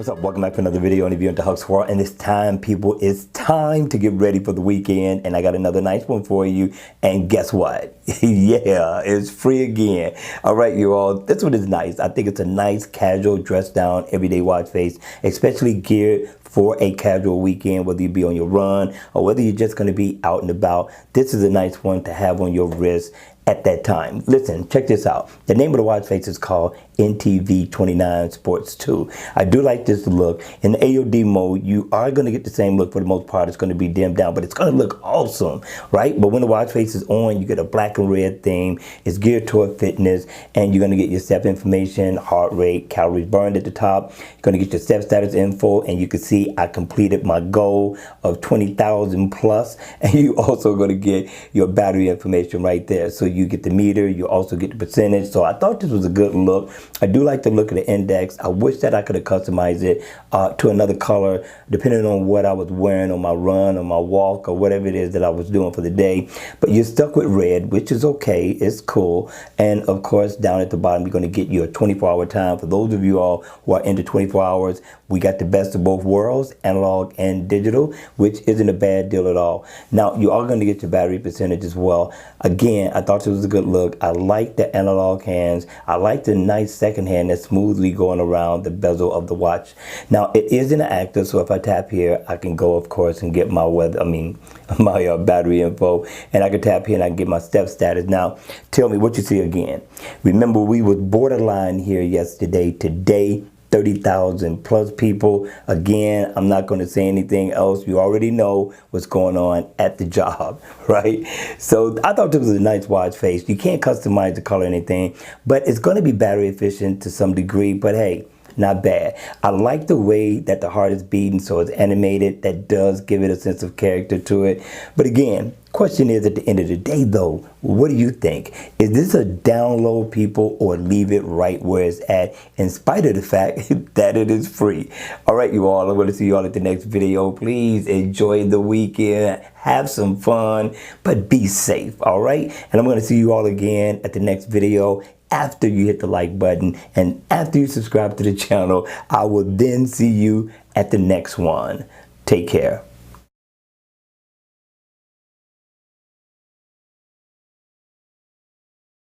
What's up? Welcome back to another video on the View into Huck's World. And it's time, people, it's time to get ready for the weekend. And I got another nice one for you. And guess what? Yeah, it's free again. All right, you all. This one is nice. I think it's a nice, casual, dressed down, everyday watch face, especially geared for a casual weekend, whether you be on your run or whether you're just going to be out and about. This is a nice one to have on your wrist at that time. Listen, check this out. The name of the watch face is called NTV29 Sports 2. I do like this look. In the AOD mode, you are going to get the same look for the most part. It's going to be dimmed down, but it's going to look awesome, right? But when the watch face is on, you get a black and red theme. It's geared toward fitness, and you're going to get your step information, heart rate, calories burned at the top. You're going to get your step status info, and you can see I completed my goal of 20,000 plus, and you also going to get your battery information right there. So you get the meter, you also get the percentage. So I thought this was a good look. I do like the look of the index. I wish that I could have customized it to another color, depending on what I was wearing on my run or my walk or whatever it is that I was doing for the day. But you're stuck with red, which is okay. It's cool. And of course, down at the bottom, you're going to get your 24-hour time. For those of you all who are into 24 hours, we got the best of both worlds, analog and digital, which isn't a bad deal at all. Now, you are going to get your battery percentage as well. Again, I thought it was a good look. I like the analog hands. I like the nice second hand that's smoothly going around the bezel of the watch. Now, it is interactive, so if I tap here, I can go, of course, and get my my battery info, and I can tap here and I can get my step status. Now, tell me what you see again. Remember, we was borderline here yesterday. Today, 30,000 plus people. Again, I'm not going to say anything else. You already know what's going on at the job, right? So I thought this was a nice watch face. You can't customize the color or anything, but it's going to be battery efficient to some degree, but hey, not bad. I like the way that the heart is beating, so it's animated. That does give it a sense of character to it. But again, question is, at the end of the day though, what do you think? Is this a download, people, or leave it right where it's at, in spite of the fact that it is free? All right, you all, I'm going to see you all at the next video. Please enjoy the weekend, have some fun, but be safe, all right? And I'm going to see you all again at the next video. After you hit the like button and after you subscribe to the channel, I will then see you at the next one. Take care.